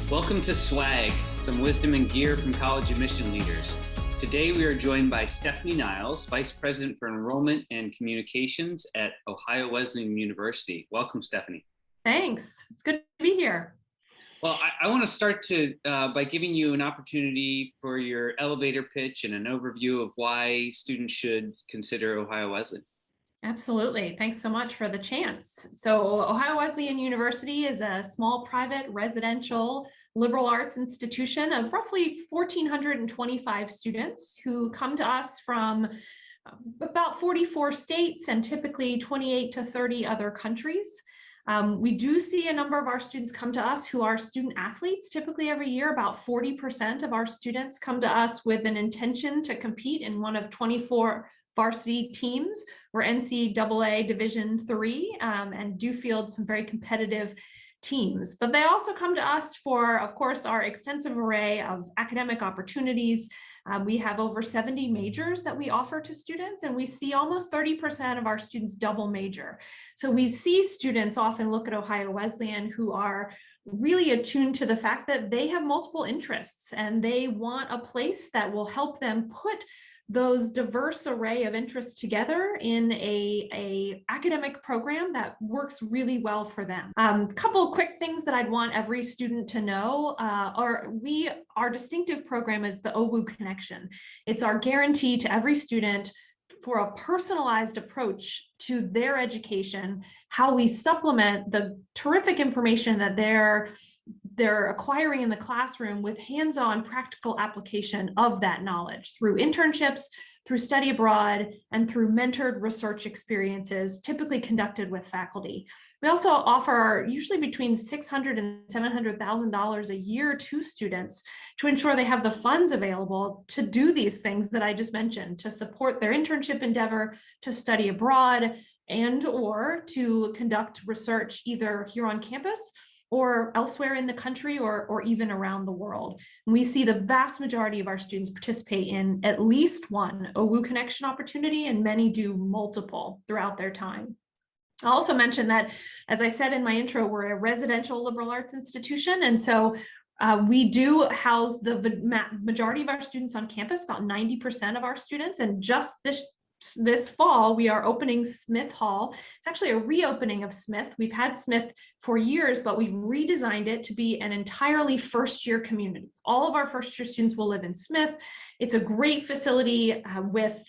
Welcome to Swag, some wisdom and gear from college admission leaders. Today we are joined by Stefanie Niles, Vice President for Enrollment and Communications at Ohio Wesleyan University. Welcome, Stefanie. Thanks. It's good to be here. Well, I want to start by giving you an opportunity for your elevator pitch and an overview of why students should consider Ohio Wesleyan. Absolutely. Thanks so much for the chance. So Ohio Wesleyan University is a small private residential liberal arts institution of roughly 1,425 students who come to us from about 44 states and typically 28 to 30 other countries. We do see a number of our students come to us who are student athletes. Typically every year, about 40% of our students come to us with an intention to compete in one of 24 varsity teams or NCAA Division III, and do field some very competitive teams. But they also come to us for, of course, our extensive array of academic opportunities. We have over 70 majors that we offer to students, and we see almost 30% of our students double major. So we see students often look at Ohio Wesleyan who are really attuned to the fact that they have multiple interests and they want a place that will help them put those diverse array of interests together in a academic program that works really well for them. Couple quick things that I'd want every student to know our distinctive program is the OWU Connection. It's our guarantee to every student for a personalized approach to their education, how we supplement the terrific information that they're acquiring in the classroom with hands-on practical application of that knowledge through internships, through study abroad, and through mentored research experiences, typically conducted with faculty. We also offer usually between $600,000 and $700,000 a year to students to ensure they have the funds available to do these things that I just mentioned, to support their internship endeavor, to study abroad, and or to conduct research either here on campus or elsewhere in the country or even around the world. And we see the vast majority of our students participate in at least one OWU Connection opportunity, and many do multiple throughout their time. I'll also mention that, as I said in my intro, we're a residential liberal arts institution, and so we do house the majority of our students on campus, about 90% of our students, and just this fall, we are opening Smith Hall. It's actually a reopening of Smith. We've had Smith for years, but we've redesigned it to be an entirely first-year community. All of our first-year students will live in Smith. It's a great facility with,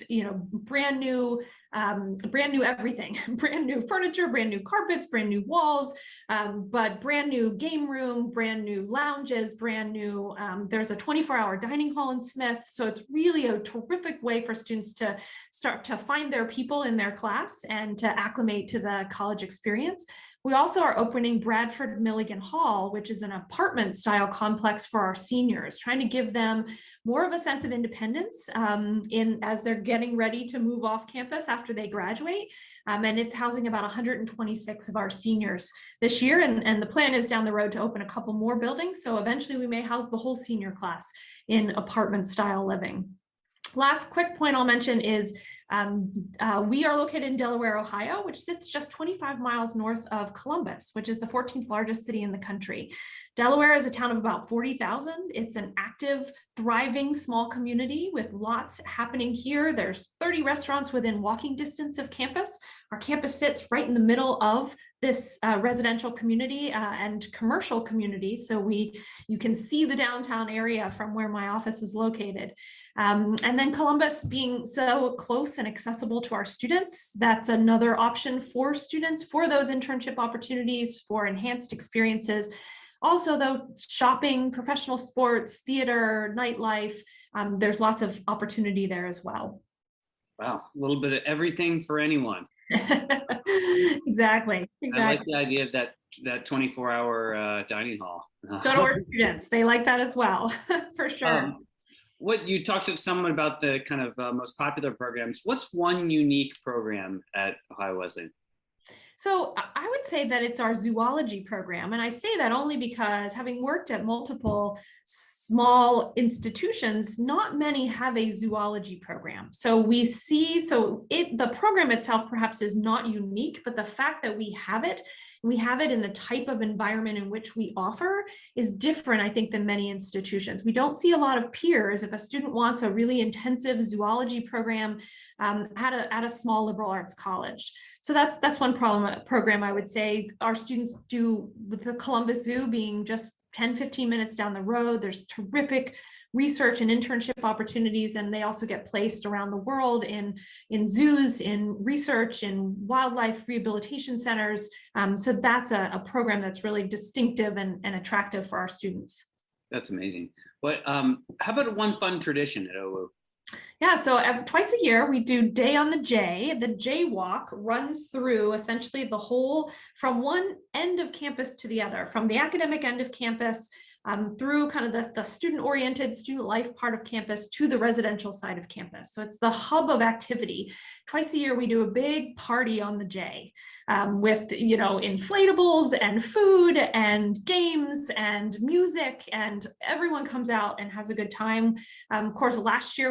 brand new everything, brand new furniture, brand new carpets, brand new walls, but brand new game room, brand new lounges, brand new, there's a 24-hour dining hall in Smith. So it's really a terrific way for students to start to find their people in their class and to acclimate to the college experience. We also are opening Bradford Milligan Hall, which is an apartment style complex for our seniors, trying to give them more of a sense of independence as they're getting ready to move off campus after they graduate. And it's housing about 126 of our seniors this year. And the plan is down the road to open a couple more buildings. So eventually we may house the whole senior class in apartment style living. Last quick point I'll mention is we are located in Delaware, Ohio, which sits just 25 miles north of Columbus, which is the 14th largest city in the country. Delaware is a town of about 40,000. It's an active, thriving small community with lots happening here. There's 30 restaurants within walking distance of campus. Our campus sits right in the middle of this residential community and commercial community. So you can see the downtown area from where my office is located. And then Columbus being so close and accessible to our students, that's another option for students for those internship opportunities, for enhanced experiences. Also, though, shopping, professional sports, theater, nightlife, there's lots of opportunity there as well. Wow, a little bit of everything for anyone. Exactly. I like the idea of that 24-hour dining hall. So do our students. They like that as well, for sure. What you talked to someone about the kind of most popular programs. What's one unique program at Ohio Wesleyan? So I would say that it's our zoology program. And I say that only because having worked at multiple small institutions, not many have a zoology program. So the program itself perhaps is not unique, but the fact that we have it in the type of environment in which we offer is different, I think, than many institutions. We don't see a lot of peers. If a student wants a really intensive zoology program at a small liberal arts college. So that's one program I would say our students do, with the Columbus Zoo being just 10, 15 minutes down the road. There's terrific research and internship opportunities, and they also get placed around the world in zoos, in research, in wildlife rehabilitation centers. So that's a program that's really distinctive and attractive for our students. That's amazing. How about one fun tradition at OU? Yeah, so twice a year we do Day on the J. The jaywalk runs through essentially the whole, from one end of campus to the other, from the academic end of campus through kind of the student-oriented, student life part of campus to the residential side of campus. So it's the hub of activity. Twice a year we do a big party on the J with, inflatables and food and games and music, and everyone comes out and has a good time. Of course, last year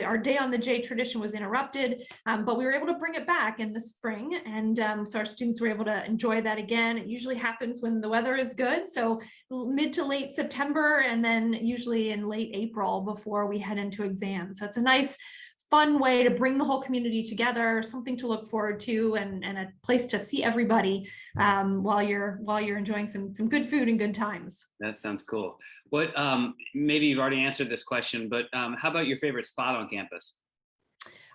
our Day on the J tradition was interrupted, but we were able to bring it back in the spring, and so our students were able to enjoy that again. It usually happens when the weather is good, so mid to late September, and then usually in late April before we head into exams. So it's a nice, fun way to bring the whole community together, something to look forward to, and a place to see everybody while you're enjoying some good food and good times. That sounds cool. Maybe you've already answered this question, but how about your favorite spot on campus?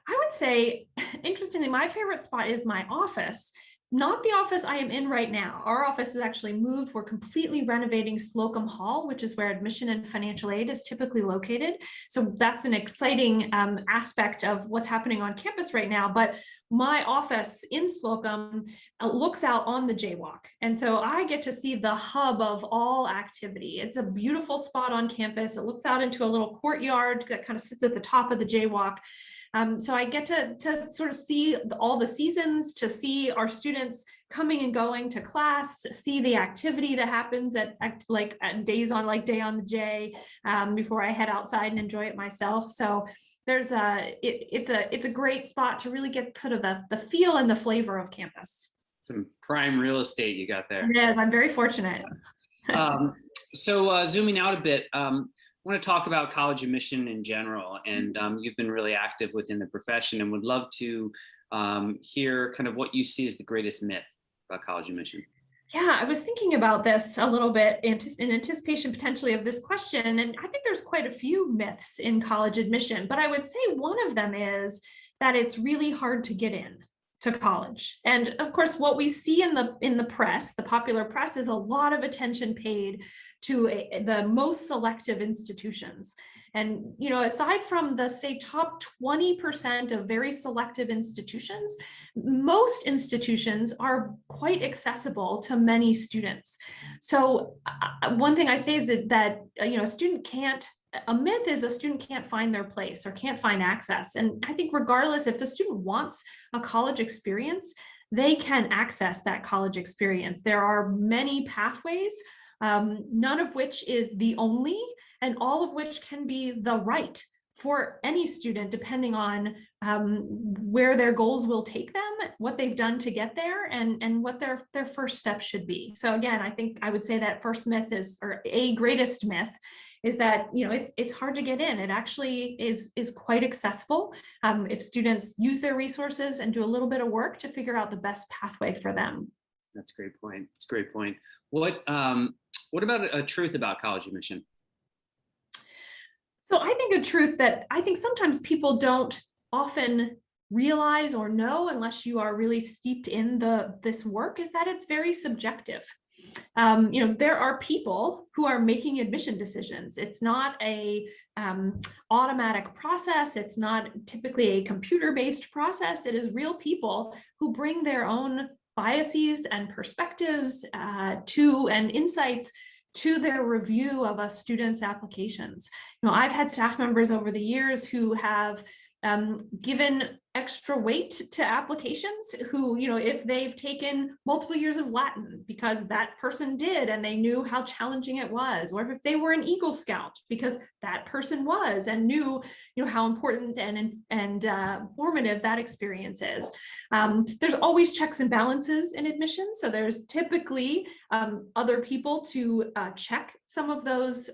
I would say, interestingly, my favorite spot is my office. Not the office I am in right now. Our office is actually moved. We're completely renovating Slocum Hall, which is where admission and financial aid is typically located. So that's an exciting aspect of what's happening on campus right now. But my office in Slocum looks out on the jaywalk. And so I get to see the hub of all activity. It's a beautiful spot on campus. It looks out into a little courtyard that kind of sits at the top of the jaywalk. So I get to sort of see all the seasons, to see our students coming and going to class, to see the activity that happens at days on, like Day on the J, before I head outside and enjoy it myself. So it's a great spot to really get sort of the feel and the flavor of campus. Some prime real estate you got there. Yes, I'm very fortunate. So zooming out a bit, I want to talk about college admission in general, and you've been really active within the profession, and would love to hear kind of what you see as the greatest myth about college admission. Yeah, I was thinking about this a little bit in anticipation potentially of this question, and I think there's quite a few myths in college admission, but I would say one of them is that it's really hard to get in to college. And of course, what we see in the press, the popular press, is a lot of attention paid to the most selective institutions. And, aside from the, say, top 20% of very selective institutions, most institutions are quite accessible to many students. So one thing I say is that a myth is a student can't find their place or can't find access. And I think regardless, if the student wants a college experience, they can access that college experience. There are many pathways, none of which is the only, and all of which can be the right for any student, depending on where their goals will take them, what they've done to get there, and what their first step should be. So again, I think I would say that first myth or a greatest myth, is that it's hard to get in. It actually is quite accessible if students use their resources and do a little bit of work to figure out the best pathway for them. That's a great point. That's a great point. What about a truth about college admission? So I think a truth that I think sometimes people don't often realize or know, unless you are really steeped in this work, is that it's very subjective. There are people who are making admission decisions. It's not a automatic process. It's not typically a computer-based process. It is real people who bring their own biases and perspectives and insights to their review of a student's applications. I've had staff members over the years who have given extra weight to applications who, if they've taken multiple years of Latin because that person did and they knew how challenging it was, or if they were an Eagle Scout because that person was and knew, how important and formative that experience is. There's always checks and balances in admissions, so there's typically other people to check some of those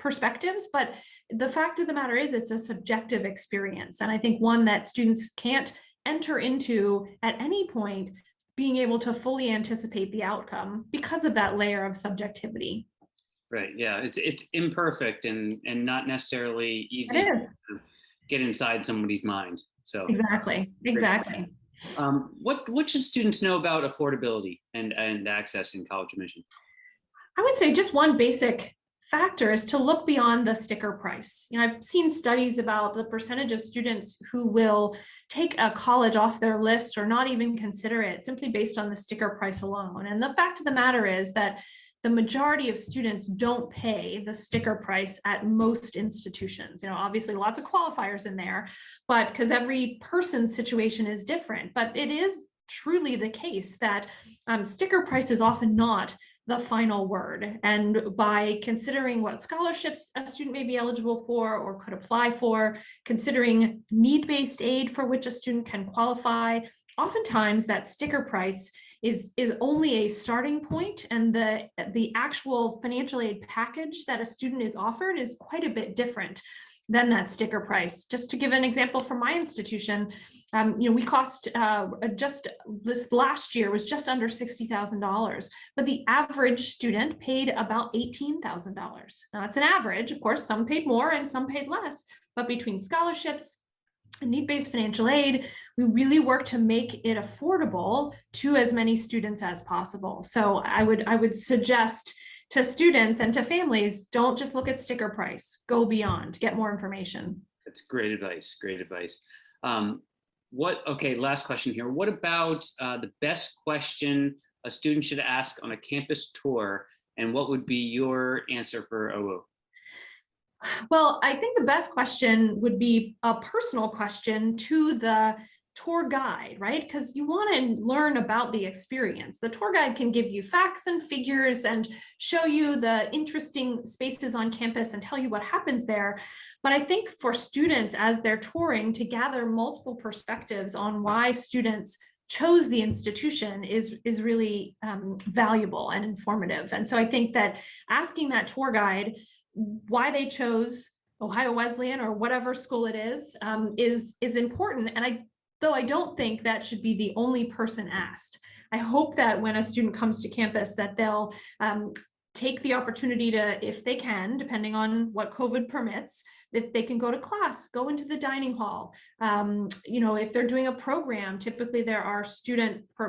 perspectives, but the fact of the matter is it's a subjective experience. And I think one that students can't enter into at any point being able to fully anticipate the outcome because of that layer of subjectivity. Right, yeah, it's imperfect and not necessarily easy to get inside somebody's mind. So exactly. What should students know about affordability and access in college admission? I would say just one basic factor is to look beyond the sticker price. I've seen studies about the percentage of students who will take a college off their list or not even consider it simply based on the sticker price alone. And the fact of the matter is that the majority of students don't pay the sticker price at most institutions. Obviously lots of qualifiers in there, but because every person's situation is different, but it is truly the case that sticker price is often not the final word. And by considering what scholarships a student may be eligible for or could apply for, considering need-based aid for which a student can qualify, oftentimes that sticker price is only a starting point, and the actual financial aid package that a student is offered is quite a bit different than that sticker price. Just to give an example from my institution, we cost just this last year was just under $60,000, but the average student paid about $18,000. Now it's an average, of course, some paid more and some paid less, but between scholarships and need-based financial aid, we really work to make it affordable to as many students as possible. So I would suggest to students and to families, don't just look at sticker price, go beyond, get more information. That's great advice, okay, last question here. What about the best question a student should ask on a campus tour, and what would be your answer for OU? Well, I think the best question would be a personal question to the tour guide, right? Because you want to learn about the experience. The tour guide can give you facts and figures and show you the interesting spaces on campus and tell you what happens there. But I think for students as they're touring, to gather multiple perspectives on why students chose the institution is really valuable and informative. And so I think that asking that tour guide why they chose Ohio Wesleyan or whatever school it is important. And though I don't think that should be the only person asked. I hope that when a student comes to campus that they'll take the opportunity to, if they can, depending on what COVID permits, if they can go to class, go into the dining hall. If they're doing a program, typically there are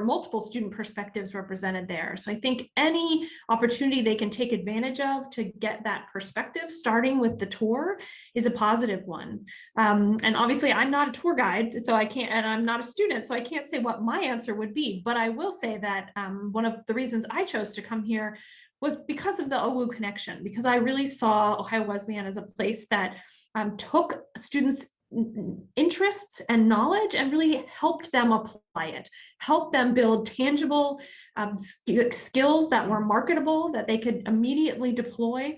multiple student perspectives represented there. So I think any opportunity they can take advantage of to get that perspective, starting with the tour, is a positive one. And obviously I'm not a tour guide, so I can't, and I'm not a student, so I can't say what my answer would be, but I will say that one of the reasons I chose to come here was because of the OU connection, because I really saw Ohio Wesleyan as a place that took students' interests and knowledge and really helped them apply it, helped them build tangible skills that were marketable, that they could immediately deploy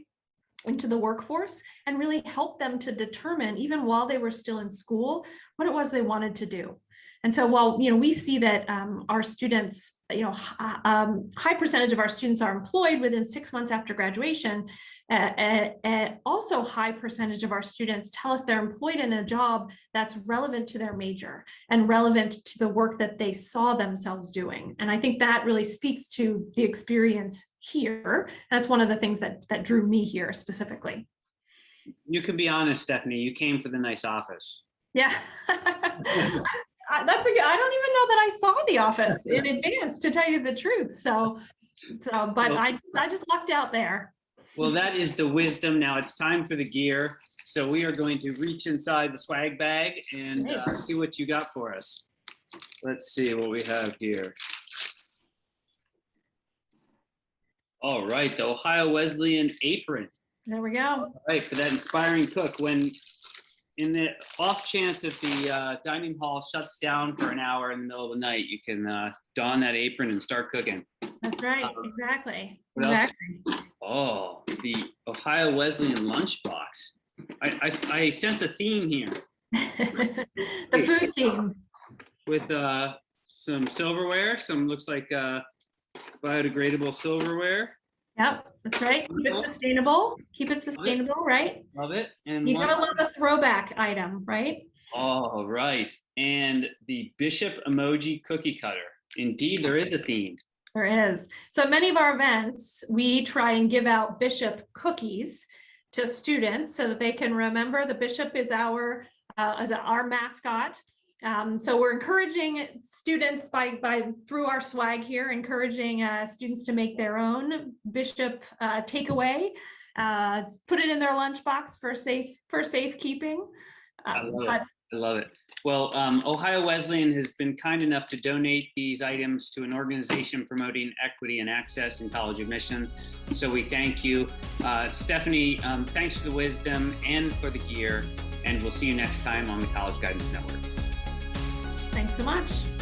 into the workforce, and really help them to determine, even while they were still in school, what it was they wanted to do. And so while we see that our students, high percentage of our students are employed within 6 months after graduation, also high percentage of our students tell us they're employed in a job that's relevant to their major and relevant to the work that they saw themselves doing. And I think that really speaks to the experience here. That's one of the things that drew me here specifically. You can be honest, Stefanie, you came for the nice office. Yeah. I don't even know that I saw the office in advance, to tell you the truth. But I just lucked out there. Well, that is the wisdom. Now it's time for the gear. So we are going to reach inside the swag bag and see what you got for us. Let's see what we have here. All right, the Ohio Wesleyan apron. There we go. All right, for that inspiring cook. When in the off chance that the dining hall shuts down for an hour in the middle of the night, you can don that apron and start cooking. That's right. Exactly. What else? Exactly. Oh, the Ohio Wesleyan lunchbox. I sense a theme here. The food theme. With some silverware, looks like biodegradable silverware. Yep, that's right. Keep it sustainable. Keep it sustainable, right? Love it. And You gotta love a throwback item, right? Oh, right. And the Bishop emoji cookie cutter. Indeed, there is a theme. There is. So at many of our events, we try and give out Bishop cookies to students so that they can remember the Bishop is our mascot. So we're encouraging students through our swag here, encouraging students to make their own Bishop takeaway, put it in their lunchbox for safekeeping. I love it. Well, Ohio Wesleyan has been kind enough to donate these items to an organization promoting equity and access in college admission. So we thank you. Stefanie, thanks for the wisdom and for the gear, and we'll see you next time on the College Guidance Network. Thanks so much.